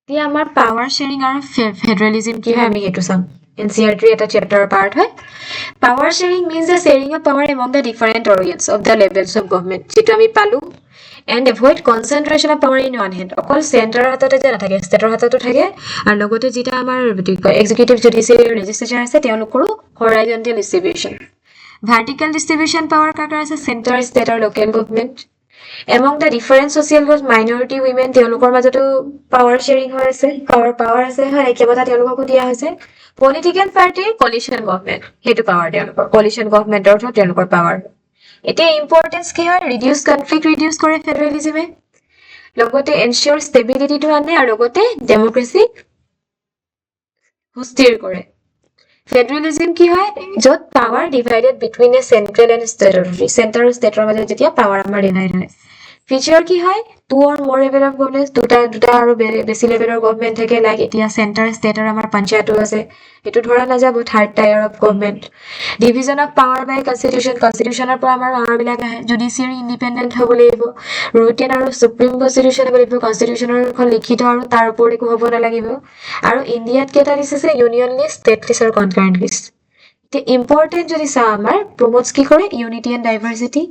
এতিয়া আমাৰ power sharing আৰু ফেডাৰেলিজম কি হয় আমি সেইটো চাম NCERT এটা চেপ্টাৰৰ পাৰ্ট হয় power sharing means the sharing of power among the different organs of the levels of government যেটো আমি পালো and avoid concentration of power in one hand অকল চেন্টাৰৰ হাততে যে নাথাকে ষ্টেটৰ হাততো থাকে আৰু লগতে যেটা আমাৰ এক্সিকিউটিভ জুডিচিয়াৰী আৰু লেজিসলেচাৰ আছে তেওঁলোকৰো horizontal distribution vertical distribution power কাকাৰ আছে center state আৰু local government among the different social groups minority women তেওঁলোকৰ মাজতো power sharing হৈ আছে power আছে হয় একেবাৰে তেওঁলোককো দিয়া হৈছে political party coalition government হেতু power তেওঁলোকৰ coalition government অৰ্থ তেওঁলোকৰ power এতিয়া ইম্পৰ্টেন্স কি হয় reduce conflict reduce কৰে ফেডাৰেলিজমে লগতে ensure stability টো আনে আৰু লগতে ডেমক্ৰেসি সুস্থিৰ কৰে ফেডাৰেলিজম কি হয় যত power divided between a central and state authority center আৰু state মাজত যেতিয়া power আমাৰ divide হয় feature কি হয় two or more level of government দুটা আৰু বেছি level of government থাকে লাইক এতিয়া center state আৰু আমাৰ পঞ্চায়তো আছে এটো ধৰা না যাব third tier of government division of power by constitutionৰ পৰা আমাৰ power বিলাক আহে judiciary independent হ'ব লাগিব routine আৰু supreme constitution হ'ব লাগিব constitutional খন লিখিত আৰু তাৰ ওপৰত একো হ'ব নালাগিব আৰু ইণ্ডিয়াত কেটা দিছে union list state list আৰু concurrent list the important যদি চা আমাৰ promotes কি কৰে unity and diversity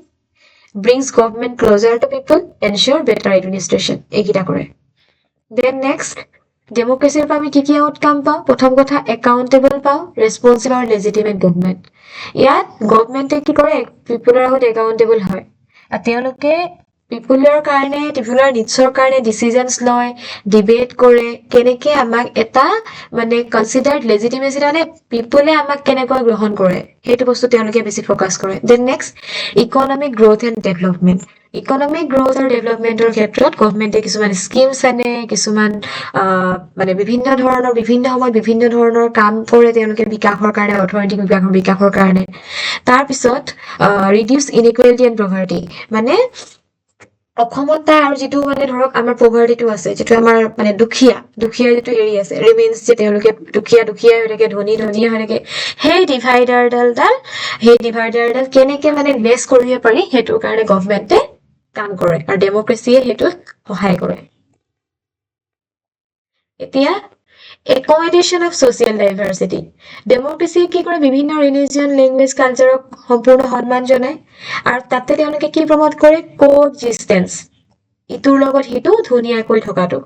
brings government closer to people ensure better administration এইকিটা কৰে then next democracy পৰা আমি কি আউটকাম পাও প্ৰথম কথা accountable পাও responsible আৰু legitimate government ইয়াত গভৰ্নমেন্টে কি কৰে পিপলৰ আগত accountable হয় আৰু তেওঁলোকে পিপলৰ কাৰণে পিপলৰ নিডছৰ কাৰণে ডিসিশনস লয় ডিবেট কৰে কেনেকে আমাক এটা মানে কনসিডাৰ্ড লেজিটিমেসি মানে পিপলে আমাক কেনেকৈ গ্ৰহণ কৰে হেতু বস্তু তেওঁলোকে বেছি ফোকাস কৰে then next economic growth and development economic growth আৰু ডেভেলপমেন্টৰ ক্ষেত্ৰত গভৰ্নমেন্টে কিছুমান স্কিমছ আনে কিছুমান মানে বিভিন্ন সময়ত বিভিন্ন ধৰণৰ কাম কৰে তেওঁলোকে বিকাশৰ কাৰণে অৰ্থনৈতিক বিকাশৰ কাৰণে তাৰ পিছত ৰিডিউস ইনইকুৱেলিটি এণ্ড পভাৰ্টি মানে অসমতা আৰু যেটো মানে ধৰক আমাৰ পভাৰ্টিটো আছে যেটো আমাৰ মানে দুখিয়া যেটো এৰি আছে ৰিমেইনস যে তেওঁলোকে দুখিয়া হৈ থাকে ধনী হৈ থাকে হেই ডিভাইডাৰডাল কেনেকে মানে লেস কৰিব পাৰি হেতুৰ কাৰণে গভৰ্নমেন্টে কাম কৰে আৰু ডেমক্ৰেসিয়ে হেতু সহায় কৰে এতিয়া accommodation of social diversity democracy কি কৰে বিভিন্ন religion language culture সম্পূৰ্ণ সন্মান জনায় আৰু তাতে তেওঁলোকে কি প্ৰমোট কৰে coexistence ইটোৰ লগত হিটো ধুনিয়াকৈ থকাটো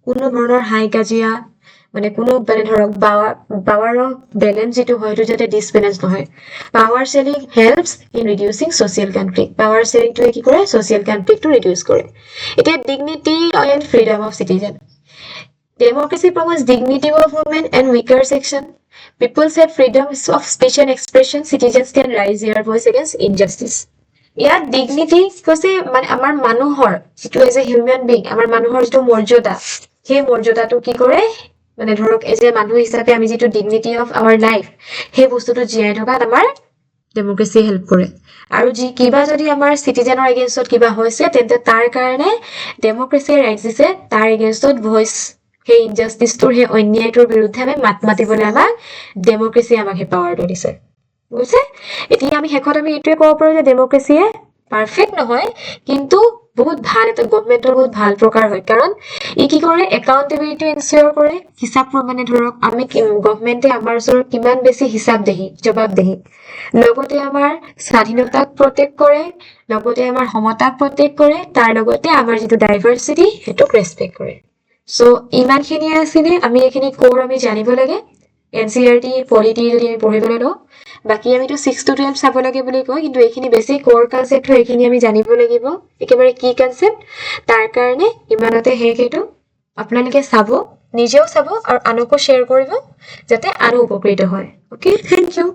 কোনো ধৰণৰ হাই কাজিয়া মানে কোনো মানে ধৰক power of balance যেটো হয় তো যাতে disbalance নহয় power sharing helps in reducing social conflict power sharing টো কি কৰে social conflict টো reduce কৰে এতিয়া dignity and freedom of citizen Democracy promotes dignity of women and weaker section. People have freedom of speech and expression. Citizens can raise their voice against injustice. Yeah, dignity কৈছে মানে আমাৰ মানুহৰ যেটো as a human being আমাৰ মানুহৰ যেটো মৰ্যাদা সেই মৰ্যাদাটো কি কৰে মানে ধৰক এজ এ মানুহ হিচাপে আমি যেটো dignity of our life সেই বস্তুটো জিয়াই থকাত আমাৰ ডেমক্ৰেসি হেল্প কৰে আৰু যি কিবা যদি আমাৰ সিটিজেনৰ এগেইনষ্টত কিবা হৈছে তেন্তে তাৰ কাৰণে ডেমক্ৰেসি ৰাইটস দিছে তাৰ এগেইনষ্টত ভয়েস সেই ইনজাস্টিসটোৰ সেই অন্যায়টোৰ বিৰুদ্ধে আমি মাত মাতিবলৈ আমাক ডেমক্ৰেসি আমাক হে পাৱাৰটো দিছে বুজিছে এতিয়া আমি হেকত আমি এটোৱে ক'ব পাৰো যে ডেমক্ৰেসিয়ে পাৰফেক্ট নহয় কিন্তু বহুত ভাল এটা গভৰ্নমেন্টৰ বহুত ভাল প্ৰকাৰ হয় কাৰণ ই কি কৰে একাউন্টেবিলিটি ইনচিয়ৰ কৰে হিসাব মানে ধৰক আমি গভৰ্নমেন্টে আমাৰ ওচৰত কিমান বেছি জবাবদেহি লগতে আমাৰ স্বাধীনতাক প্ৰটেক্ট কৰে লগতে আমাৰ সমতাক প্ৰটেক্ট কৰে তাৰ লগতে আমাৰ যেটো ডাইভাৰ্সিটি হেতুক ৰেসপেক্ট কৰে So, ইমান খিনি আছিলে আমি এখিনি কোৰ আমি জানিব লাগে NCERT পলিটি যদি আমি পঢ়িবলৈ লও বাকি আমি তো 6 to 12 চাব লাগে বুলি কয় কিন্তু এখিনি বেছি কোৰ কনসেপ্ট হয় এখিনি আমি জানিব লাগিব একেবাৰে কি কনসেপ্ট তাৰ কাৰণে ইমানতে হেটো আপোনালোকে চাব নিজেও চাব আৰু আনকো শেয়াৰ কৰিব যাতে আৰু উপকৃত হয় ওকে থ্যাংক ইউ